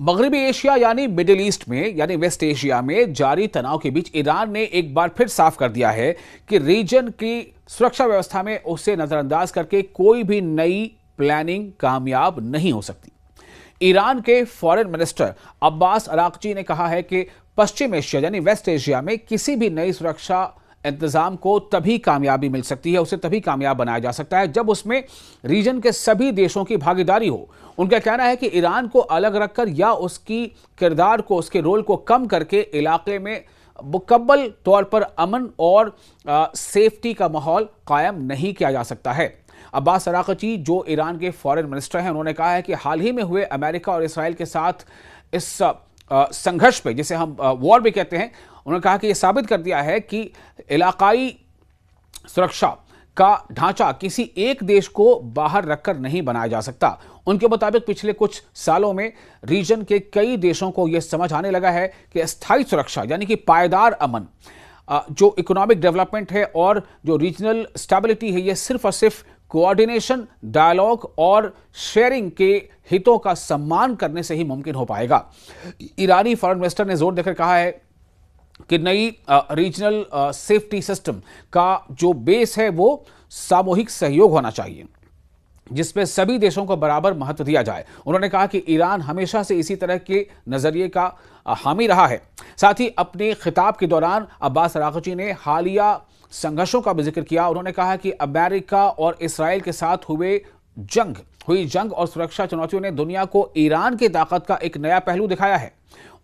मगरबी एशिया यानी middle east में यानी वेस्ट एशिया में जारी तनाव के बीच ईरान ने एक बार फिर साफ कर दिया है कि रीजन की सुरक्षा व्यवस्था में उसे नजरअंदाज करके कोई भी नई प्लानिंग कामयाब नहीं हो सकती। ईरान के फॉरेन मिनिस्टर अब्बास अराक्ची ने कहा है कि पश्चिम एशिया यानी वेस्ट एशिया में किसी भी नई सुरक्षा इंतजाम को तभी कामयाबी मिल सकती है, उसे तभी कामयाब बनाया जा सकता है जब उसमें रीजन के सभी देशों की भागीदारी हो। उनका कहना है कि ईरान को अलग रखकर या उसकी किरदार को, उसके रोल को कम करके इलाके में मुकम्मल तौर पर अमन और सेफ्टी का माहौल कायम नहीं किया जा सकता है। अब्बास अराक्ची जो ईरान के फॉरेन मिनिस्टर हैं, उन्होंने कहा है कि हाल ही में हुए अमेरिका और इसराइल के साथ इस संघर्ष पे, जिसे हम वॉर भी कहते हैं, उन्होंने कहा कि यह साबित कर दिया है कि इलाकाई सुरक्षा का ढांचा किसी एक देश को बाहर रखकर नहीं बनाया जा सकता। उनके मुताबिक पिछले कुछ सालों में रीजन के कई देशों को यह समझ आने लगा है कि स्थायी सुरक्षा यानी कि पायदार अमन, जो इकोनॉमिक डेवलपमेंट है और जो रीजनल स्टेबिलिटी है, यह सिर्फ और सिर्फ कोऑर्डिनेशन, डायलॉग और शेयरिंग के हितों का सम्मान करने से ही मुमकिन हो पाएगा। ईरानी फॉरेन मिनिस्टर ने जोर देकर कहा है कि नई रीजनल सेफ्टी सिस्टम का जो बेस है वो सामूहिक सहयोग होना चाहिए, जिसमें सभी देशों को बराबर महत्व दिया जाए। उन्होंने कहा कि ईरान हमेशा से इसी तरह के नजरिए का हामी रहा है। साथ ही अपने खिताब के दौरान अब्बास अराक्ची ने हालिया संघर्षों का भी जिक्र किया। उन्होंने कहा कि अमेरिका और इसराइल के साथ हुई जंग और सुरक्षा चुनौतियों ने दुनिया को ईरान की ताकत का एक नया पहलू दिखाया है।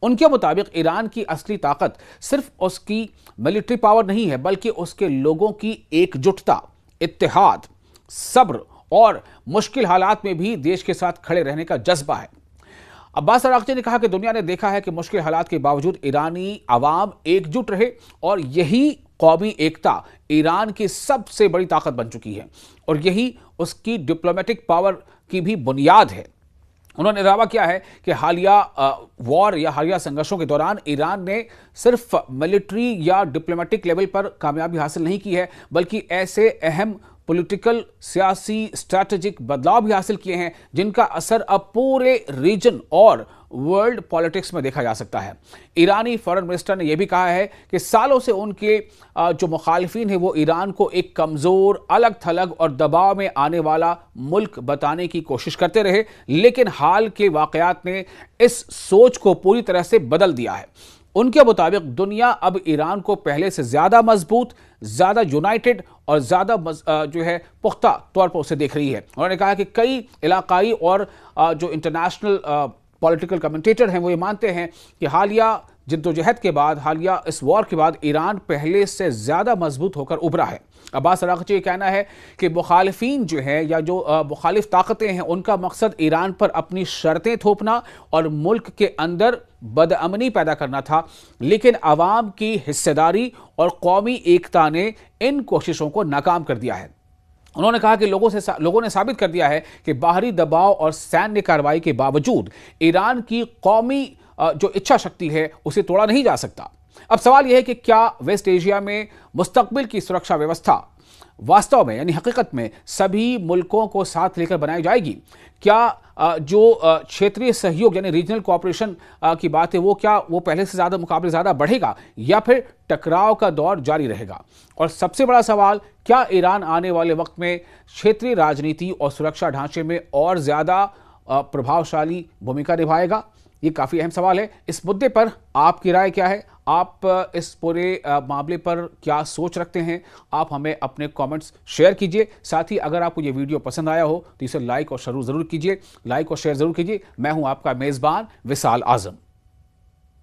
उनके मुताबिक ईरान की असली ताकत सिर्फ उसकी मिलिट्री पावर नहीं है, बल्कि उसके लोगों की एकजुटता, इत्तेहाद, सब्र और मुश्किल हालात में भी देश के साथ खड़े रहने का जज्बा है। अब्बास अराक्ची ने कहा कि दुनिया ने देखा है कि मुश्किल हालात के बावजूद ईरानी अवाम एकजुट रहे और यही कौमी एकता ईरान की सबसे बड़ी ताकत बन चुकी है और यही उसकी डिप्लोमेटिक पावर की भी बुनियाद है। उन्होंने दावा किया है कि हालिया वॉर या हालिया संघर्षों के दौरान ईरान ने सिर्फ मिलिट्री या डिप्लोमेटिक लेवल पर कामयाबी हासिल नहीं की है, बल्कि ऐसे अहम पॉलिटिकल, सियासी, स्ट्रैटेजिक बदलाव भी हासिल किए हैं जिनका असर अब पूरे रीजन और वर्ल्ड पॉलिटिक्स में देखा जा सकता है। ईरानी फॉरेन मिनिस्टर ने यह भी कहा है कि सालों से उनके जो मुखालिफिन है वो ईरान को एक कमजोर, अलग थलग और दबाव में आने वाला मुल्क बताने की कोशिश करते रहे, लेकिन हाल के वाकयात ने इस सोच को पूरी तरह से बदल दिया है। उनके मुताबिक दुनिया अब ईरान को पहले से ज्यादा मजबूत, ज्यादा यूनाइटेड और ज्यादा जो है पुख्ता तौर पर उसे देख रही है। उन्होंने कहा कि कई इलाकाई और जो इंटरनेशनल पॉलिटिकल कमेंटेटर हैं वो ये मानते हैं कि हालिया जिद्दोजहद के बाद, हालिया इस वॉर के बाद ईरान पहले से ज्यादा मजबूत होकर उभरा है। अब्बास अराक्ची का कहना है कि मुखालिफिन जो है या जो मुखालिफ ताकतें हैं, उनका मकसद ईरान पर अपनी शर्तें थोपना और मुल्क के अंदर बदअमनी पैदा करना था, लेकिन अवाम की हिस्सेदारी और कौमी एकता ने इन कोशिशों को नाकाम कर दिया है। उन्होंने कहा कि लोगों ने साबित कर दिया है कि बाहरी दबाव और सैन्य कार्रवाई के बावजूद ईरान की कौमी जो इच्छा शक्ति है उसे तोड़ा नहीं जा सकता। अब सवाल यह है कि क्या वेस्ट एशिया में मुस्तकबिल की सुरक्षा व्यवस्था वास्तव में यानी हकीकत में सभी मुल्कों को साथ लेकर बनाई जाएगी? क्या जो क्षेत्रीय सहयोग यानी रीजनल कोऑपरेशन की बात है वो पहले से ज्यादा मुकाबले ज्यादा बढ़ेगा या फिर टकराव का दौर जारी रहेगा? और सबसे बड़ा सवाल, क्या ईरान आने वाले वक्त में क्षेत्रीय राजनीति और सुरक्षा ढांचे में और ज्यादा प्रभावशाली भूमिका निभाएगा? ये काफी अहम सवाल है। इस मुद्दे पर आपकी राय क्या है? आप इस पूरे मामले पर क्या सोच रखते हैं? आप हमें अपने कमेंट्स शेयर कीजिए। साथ ही अगर आपको ये वीडियो पसंद आया हो तो इसे लाइक और शेयर जरूर कीजिए। मैं हूं आपका मेजबान विशाल आजम।